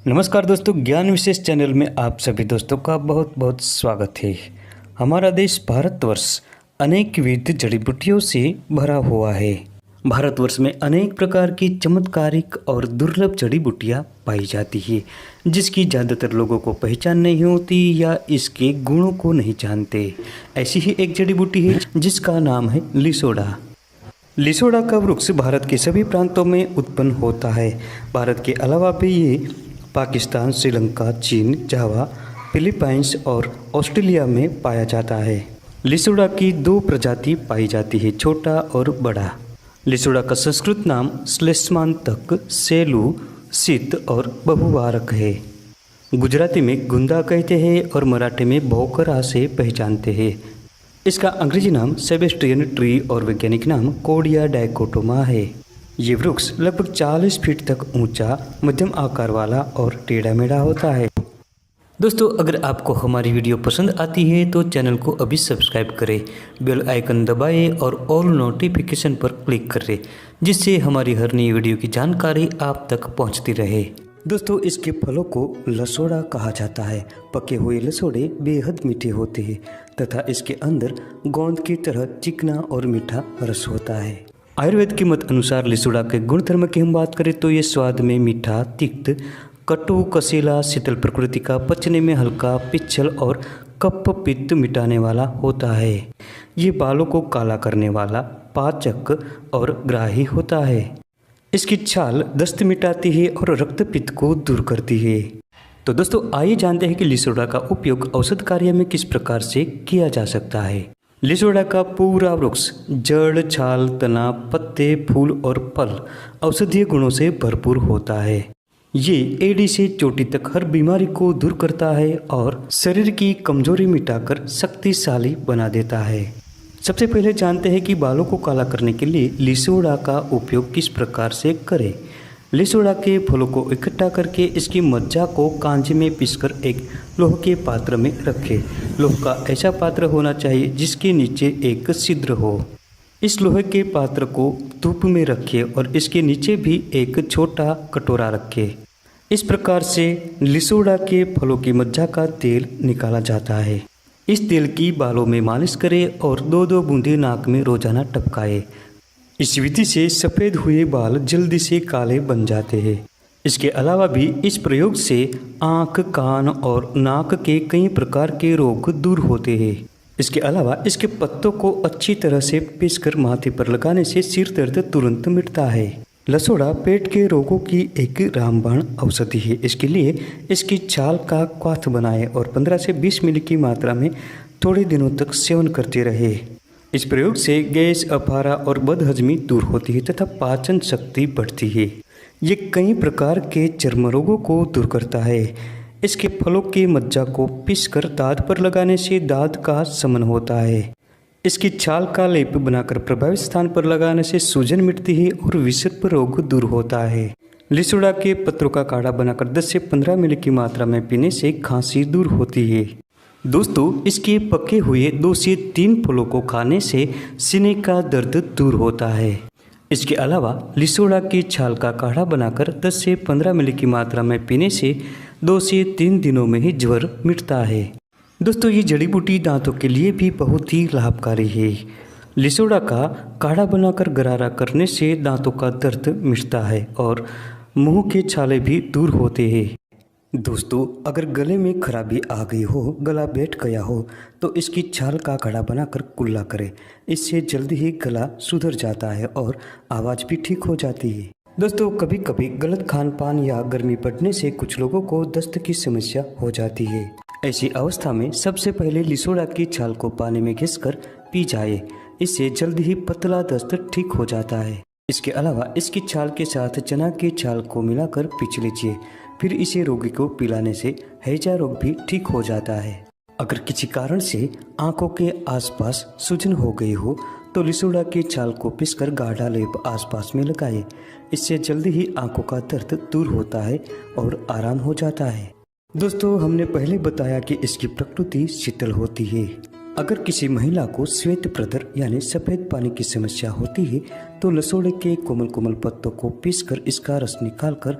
नमस्कार दोस्तों, ज्ञान विशेष चैनल में आप सभी दोस्तों का बहुत बहुत स्वागत है। हमारा देश भारतवर्ष अनेक विविध जड़ी बूटियों से भरा हुआ है। भारतवर्ष में अनेक प्रकार की चमत्कारिक और दुर्लभ जड़ी बूटियाँ पाई जाती है, जिसकी ज़्यादातर लोगों को पहचान नहीं होती या इसके गुणों को नहीं जानते। ऐसी ही एक जड़ी बूटी है जिसका नाम है लिसोड़ा। लिसोड़ा का वृक्ष भारत के सभी प्रांतों में उत्पन्न होता है। भारत के अलावा भी ये पाकिस्तान, श्रीलंका, चीन, जावा, फिलीपाइंस और ऑस्ट्रेलिया में पाया जाता है। लिसोड़ा की दो प्रजाति पाई जाती है, छोटा और बड़ा। लिसोड़ा का संस्कृत नाम श्लेष्मांतक, सेलू, शीत और बहुवारक है। गुजराती में गुंदा कहते हैं और मराठी में भोकरा से पहचानते हैं। इसका अंग्रेजी नाम सेबेस्टियन ट्री और वैज्ञानिक नाम कोडिया डाइकोटोमा है। ये वृक्ष लगभग 40 फीट तक ऊंचा, मध्यम आकार वाला और टेढ़ा मेढ़ा होता है। दोस्तों, अगर आपको हमारी वीडियो पसंद आती है तो चैनल को अभी सब्सक्राइब करें, बेल आइकन दबाएं और ऑल नोटिफिकेशन पर क्लिक करें, जिससे हमारी हर नई वीडियो की जानकारी आप तक पहुंचती रहे। दोस्तों, इसके फलों को लसोड़ा कहा जाता है। पके हुए लसोड़े बेहद मीठे होते हैं तथा इसके अंदर गोंद की तरह चिकना और मीठा रस होता है। आयुर्वेद के मत अनुसार लिसोड़ा के गुणधर्म की हम बात करें तो ये स्वाद में मीठा, तिक्त, कटु, कसीला, शीतल प्रकृति का, पचने में हल्का, पिच्छल और कफ पित्त मिटाने वाला होता है। ये बालों को काला करने वाला, पाचक और ग्राही होता है। इसकी छाल दस्त मिटाती है और रक्त पित्त को दूर करती है। तो दोस्तों, आइए जानते हैं कि लिसोड़ा का उपयोग औषध कार्य में किस प्रकार से किया जा सकता है। लिसोड़ा का पूरा वृक्ष जड़, छाल, तना, पत्ते, फूल और फल औषधीय गुणों से भरपूर होता है। ये एड़ी से चोटी तक हर बीमारी को दूर करता है और शरीर की कमजोरी मिटाकर शक्तिशाली बना देता है। सबसे पहले जानते हैं कि बालों को काला करने के लिए लिसोड़ा का उपयोग किस प्रकार से करें। लिसोड़ा के फलों को इकट्ठा करके इसकी मज्जा को कांचे में पीसकर एक लोह के पात्र में रखें। लोह का ऐसा पात्र होना चाहिए जिसके नीचे एक छिद्र हो। इस लोहे के पात्र को धूप में रखें और इसके नीचे भी एक छोटा कटोरा रखें। इस प्रकार से लिसोड़ा के फलों की मज्जा का तेल निकाला जाता है। इस तेल की बालों में मालिश करें और 2-2 बूंदे नाक में रोजाना टपकाएं। इस विधि से सफ़ेद हुए बाल जल्दी से काले बन जाते हैं। इसके अलावा भी इस प्रयोग से आँख, कान और नाक के कई प्रकार के रोग दूर होते हैं। इसके अलावा इसके पत्तों को अच्छी तरह से पीसकर माथे पर लगाने से सिर दर्द तुरंत मिटता है। लसोड़ा पेट के रोगों की एक रामबाण औषधि है। इसके लिए इसकी छाल का क्वाथ बनाएं और 15 से 20 मिली की मात्रा में थोड़े दिनों तक सेवन करते रहे। इस प्रयोग से गैस, अफारा और बदहजमी दूर होती है तथा पाचन शक्ति बढ़ती है। ये कई प्रकार के चर्म रोगों को दूर करता है। इसके फलों के मज्जा को पीसकर दांत पर लगाने से दांत का शमन होता है। इसकी छाल का लेप बनाकर प्रभावित स्थान पर लगाने से सूजन मिटती है और विषर्प रोग दूर होता है। लिसोड़ा के पत्रों का काढ़ा बनाकर 10 से 15 मिली की मात्रा में पीने से खांसी दूर होती है। दोस्तों, इसके पके हुए 2 से 3 फलों को खाने से सीने का दर्द दूर होता है। इसके अलावा लिसोड़ा की छाल का काढ़ा बनाकर 10 से 15 मिली की मात्रा में पीने से 2 से 3 दिनों में ही ज्वर मिटता है। दोस्तों, ये जड़ी बूटी दांतों के लिए भी बहुत ही लाभकारी है। लिसोड़ा का काढ़ा बनाकर गरारा करने से दांतों का दर्द मिटता है और मुंह के छाले भी दूर होते हैं। दोस्तों, अगर गले में खराबी आ गई हो, गला बैठ गया हो, तो इसकी छाल का काढ़ा बनाकर कुल्ला करें। इससे जल्दी ही गला सुधर जाता है और आवाज़ भी ठीक हो जाती है। दोस्तों, कभी कभी गलत खान पान या गर्मी पड़ने से कुछ लोगों को दस्त की समस्या हो जाती है। ऐसी अवस्था में सबसे पहले लिसोड़ा की छाल को पानी में घिसकर पी जाए। इससे जल्दी ही पतला दस्त ठीक हो जाता है। इसके अलावा इसकी छाल के साथ चना की छाल को मिलाकर पीस लीजिए। फिर इसे रोगी को पिलाने से हैजा रोग भी ठीक हो जाता है। अगर किसी कारण से आंखों के आसपास सूजन हो गई हो तो लिसोड़ा की छाल को पीसकर गाढ़ा लेप आसपास में लगाएं। इससे जल्दी ही आंखों का दर्द दूर होता है और आराम हो जाता है। दोस्तों, हमने पहले बताया कि इसकी प्रकृति शीतल होती है। अगर किसी महिला को श्वेत प्रदर यानी सफ़ेद पानी की समस्या होती है तो लसोड़े के कोमल कोमल पत्तों को पीसकर इसका रस निकालकर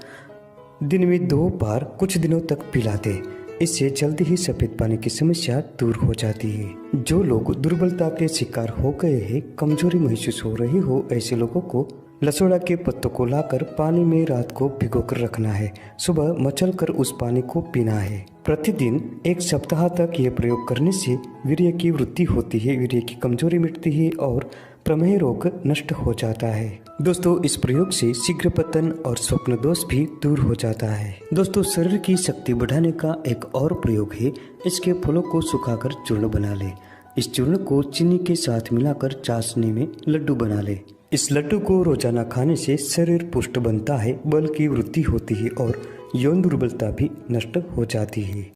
दिन में 2 बार कुछ दिनों तक पिला दें। इससे जल्दी ही सफेद पानी की समस्या दूर हो जाती है। जो लोग दुर्बलता के शिकार हो गए हैं, कमजोरी महसूस हो रही हो, ऐसे लोगों को लसोड़ा के पत्तों को लाकर पानी में रात को भिगोकर रखना है। सुबह मचलकर उस पानी को पीना है। प्रतिदिन 1 सप्ताह तक यह प्रयोग करने से वीर्य की वृद्धि होती है, वीर्य की कमजोरी मिटती है और प्रमेह रोग नष्ट हो जाता है। दोस्तों, इस प्रयोग से शीघ्र पतन और स्वप्न दोष भी दूर हो जाता है। दोस्तों, शरीर की शक्ति बढ़ाने का एक और प्रयोग है, इसके फलों को सुखाकर चूर्ण बना ले। इस चूर्ण को चीनी के साथ मिलाकर चाशनी में लड्डू बना ले। इस लड्डू को रोजाना खाने से शरीर पुष्ट बनता है, बल की वृद्धि होती है और यौन दुर्बलता भी नष्ट हो जाती है।